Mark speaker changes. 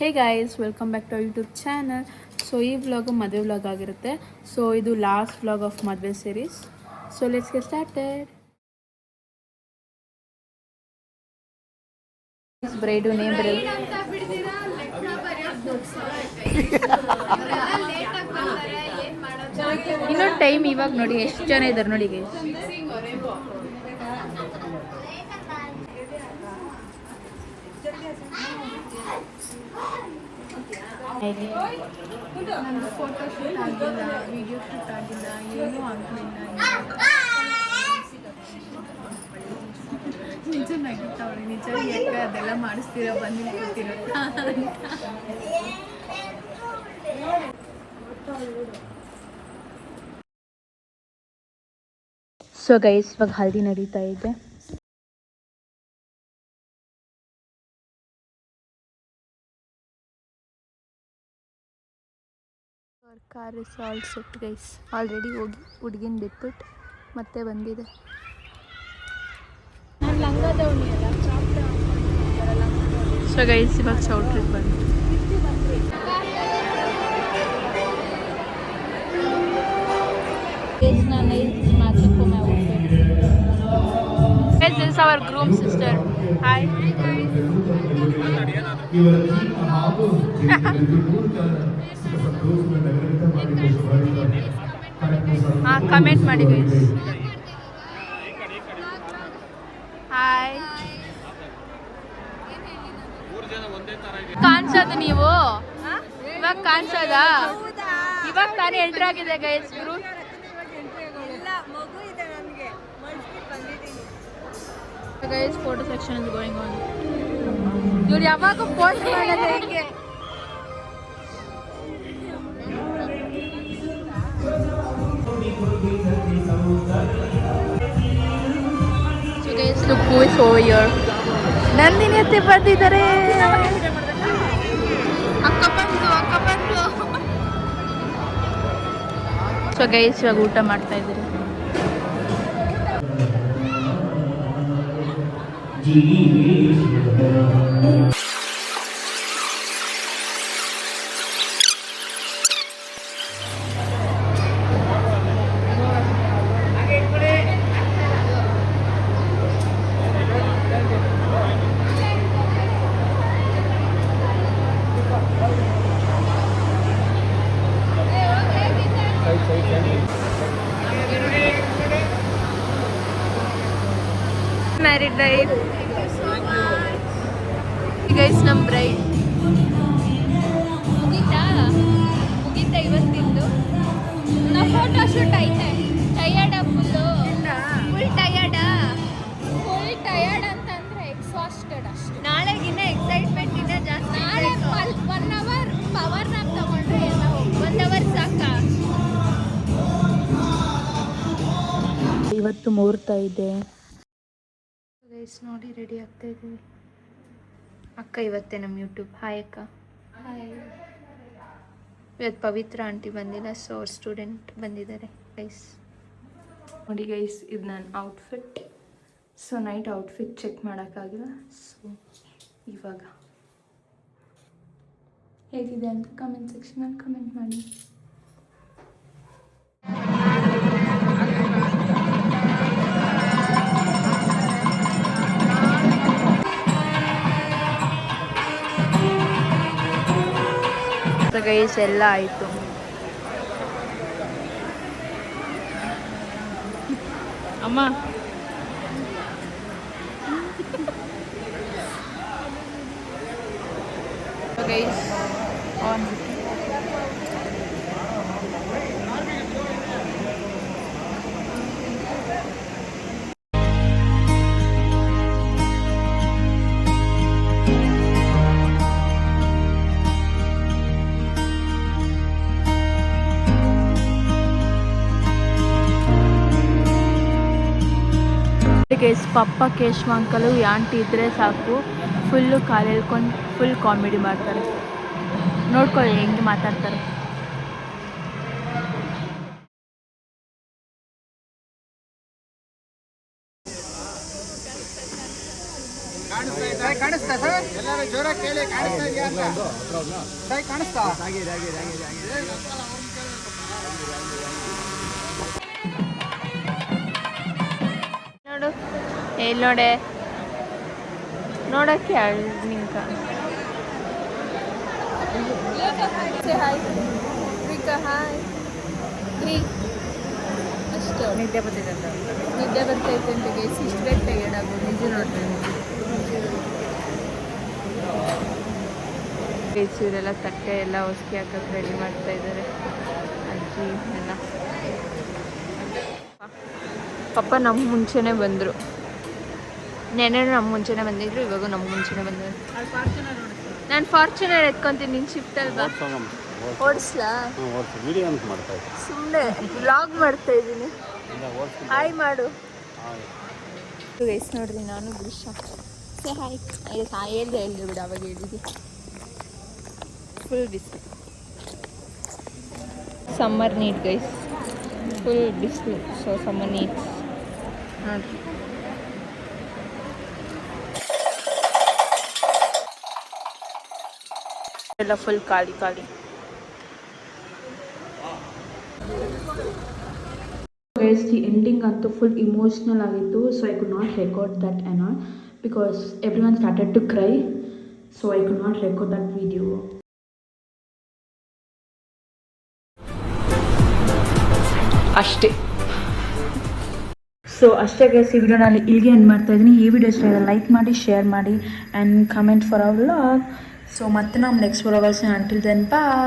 Speaker 1: Hey guys, welcome back to YouTube channel. So ಈ vlog ಮದುವೆ vlog ಆಗಿರುತ್ತೆ. So ಇದು ಲಾಸ್ಟ್ ವ್ಲಾಗ್ ಆಫ್ ಮದುವೆ series. So let's get started. Bride name ಬರೆಯೋದು ಇನ್ನೊಂದು ಟೈಮ್. ಇವಾಗ ನೋಡಿ ಎಷ್ಟು ಜನ ಇದ್ದಾರೆ ನೋಡಿ ಗೈಸ್.
Speaker 2: ನಂದು ಫೋಟೋ ಶೂಟ್ ಆಗಿಲ್ಲ, ವಿಡಿಯೋ ಶೂಟ್ ಆಗಿಲ್ಲ, ಏನೂ ಆಗಲಿಲ್ಲ. ನಿಜ ನಗಿತಾವಳೆ, ನಿಜ ಯಾಕೆ ಅದೆಲ್ಲ ಮಾಡಿಸ್ತೀರಾ, ಬಂದು ಕೂತಿರೋ.
Speaker 1: ಸೊ ಗೈಸ್, ಇವಾಗ ಹಲ್ದಿ ನಡೀತಾ ಇದೆ. Car is all set guys. Already ಹೋಗಿ ಹುಡುಗಿನ ಬಿಟ್ಬಿಟ್ಟು ಮತ್ತೆ ಬಂದಿದೆ. ಸೊ ಗೈಸ್, ಇವಾಗ ಚೌಟ್ರಿಗೆ ಬಂದು This is our groom sister. Hi. Comment ಮಾಡಿ ಗೈಸ್. ಹಾಯ್. ಕಾಣಿಸೋದು ನೀವು ಇವಾಗ ಕಾಣಿಸೋದ? ಇವಾಗ ತಾನೇ ಎಂಟ್ರಿ ಆಗಿದೆ guys. Guys, photo section is going on. ಇವ್ರು ಯಾವಾಗ ಪೋಸ್ಟ್ ಮಾಡೋದು ಹೆಂಗೆ? So guys, look who is over here. Nandini ಅತ್ತೆ ಬರ್ತಿದ್ದಾರೆ. ಅಕ್ಕ ಬಂದು. ಸೊ ಗೈಸ್, ಇವಾಗ ಊಟ ಮಾಡ್ತಾ ಇದ್ದೀರಿ. Married life. Guys, ನಮ್ಮ ಬ್ರೈಡ್ ಮುಗಿತಾ ಇವತ್ತಿಂದು. ನಾವು ಫೋಟೋ ಶೂಟ್ ಐತೆ. ಟಯರ್ಡ ಫುಲ್ ಟಯರ್ಡ್ ಅಂತಂದ್ರೆ ಎಕ್ಸಾಸ್ಟೆಡ್ ಅಷ್ಟೇ. ನಾಳೆಗಿನ್ನ ಎಕ್ಸೈಟ್ಮೆಂಟ್ ಇದೆ ಜಾಸ್ತಿ. ನಾಳೆ 1 ಅವರ್ ಪವರ್ ನ್ಯಾಪ್ ತಗೊಂಡ್ರೆ ಎಲ್ಲ 1 ಅವರ್ ಸಾಕ. ಇವತ್ತು ಮುಹೂರ್ತ ಇದೆ ಗೈಸ್. ನೋಡಿ, ರೆಡಿ ಆಗ್ತಾ ಇದ್ದೀವಿ. ಅಕ್ಕ ಇವತ್ತೇ ನಮ್ಮ ಯೂಟ್ಯೂಬ್. ಹಾಯ್ ಅಕ್ಕ. ಹಾಯ್. ಇವತ್ತು ಪವಿತ್ರ ಆಂಟಿ ಬಂದಿಲ್ಲ, ಸೊ ಅವ್ರ ಸ್ಟೂಡೆಂಟ್ ಬಂದಿದ್ದಾರೆ ಗೈಸ್. ನೋಡಿ ಗೈಸ್, ಇದು ನನ್ನ outfit. So night outfit check ಮಾಡೋಕ್ಕಾಗಿಲ್ಲ. ಸೊ ಇವಾಗ ಹೇಗಿದೆ ಅಂತ ಕಮೆಂಟ್ ಸೆಕ್ಷನಲ್ಲಿ ಕಮೆಂಟ್ ಮಾಡಿ. ಗೈಸ್, ಎಲ್ಲ ಆಯಿತು. ಅಮ್ಮ ಗೈಸ್ ಆನ್. ಗೈಸ್, ಪಪ್ಪ, ಕೇಶವ ಅಂಕಲು, ಆಂಟಿ ಇದ್ದರೆ ಸಾಕು, ಫುಲ್ಲು ಕಾಲು ಹೇಳ್ಕೊಂಡು ಫುಲ್ ಕಾಮಿಡಿ ಮಾಡ್ತಾರೆ. ನೋಡ್ಕೊಳ್ಳಿ ಹೆಂಗೆ ಮಾತಾಡ್ತಾರೆ.
Speaker 3: ಕಾಣಿಸ್ತಾ ಸರ್? ಜೋರ ಕೇಳಿ ಕಾಣಿಸ್ತಾ ಇದೆಯಾ ಅಂತ ಸರಿ ಕಾಣಿಸ್ತಾ
Speaker 1: ನೋಡು ಎಲ್ಲಿ ನೋಡೆ ನೋಡಕ್ಕೆ ನಿಂಕ ಹಾಯ್ ಹಾಯ್ ಅಷ್ಟು
Speaker 2: ನಿದ್ದೆ ಬರ್ತಿದೆ ಅಂತ
Speaker 1: ನಿದ್ದೆ ಬರ್ತೈತೆ ಅಂತ ಗೈಸ್ ಇಷ್ಟು ಬೇಗ ಟೈರ್ಡ್ ಆಗೋದು ನಿಜ ನೋಡ್ರಿ ಇವರೆಲ್ಲ ತಟ್ಟೆ ಎಲ್ಲ ಹೊಸ್ಕಿ ಹಾಕಕ್ಕೆ ರೆಡಿ ಮಾಡ್ತಾ ಇದ್ದಾರೆ ಅಜ್ಜಿ ಎಲ್ಲ ಪಪ್ಪ ನಮ್ಮ ಮುಂಚೆನೇ ಬಂದರು ನೆನೆ ನಮ್ಮ ಮುಂಚೆನೇ ಬಂದಿದ್ರು ಇವಾಗ ನಮ್ಮ ಮುಂಚೆನೇ ಬಂದರು ನಾನು ಫಾರ್ಚುನರ್ ಎತ್ಕೊಂತೀನಿ ನಿನ್ನ ಶಿಫ್ಟ್ ಅಲ್ವಾ ಓಡಿಸ್ಲಾ ಸುಮ್ಮನೆ ವ್ಲಾಗ್ ಮಾಡ್ತಾ ಇದ್ದೀನಿ ಹಾಯ್ ಮಾಡು ಗೈಸ್ ನೋಡ್ರಿ ನಾನು ದೃಶ್ಯ ಸೇ ಹಾಯ್ ಹೇಳ್ದೆ ಬಿಡು ಅವಾಗ ಹೇಳಿದ್ದೆ ಫುಲ್ ಬಿಸಿಲು ಸಮ್ಮರ್ ನೀಟ್ ಗೈಸ್ ಫುಲ್ ಬಿಸಿಲು ಸೊ ಸಮ್ಮರ್ ನೀಟ್ಸ್ ನೋಡ್ರಿ ಎಲ್ಲ ಫುಲ್ ಖಾಲಿ ಖಾಲಿ
Speaker 2: ಗೈಸ್ ದಿ ಎಂಡಿಂಗ್ ಅಂತೂ ಫುಲ್ ಇಮೋಷ್ನಲ್ ಆಗಿತ್ತು so I could not record that and all because everyone started to cry so I could not record that video ಅಷ್ಟೇ so ಅಷ್ಟೇ ಗೈಸ್ ಈ ವಿಡಿಯೋ ನಾನು ಇಲ್ಲಿಗೆ ಎಂಡ್ ಮಾಡ್ತಾ ಇದ್ದೀನಿ ಈ ವಿಡಿಯೋ ಇಷ್ಟ ಲೈಕ್ ಮಾಡಿ ಶೇರ್ ಮಾಡಿ and comment for our vlog so ಮತ್ತೆ ನಾವು ನೆಕ್ಸ್ಟ್ ವ್ಲಾಗಲ್ಲಿ ಅಂಟಿಲ್ ದೆನ್ ಬಾಯ್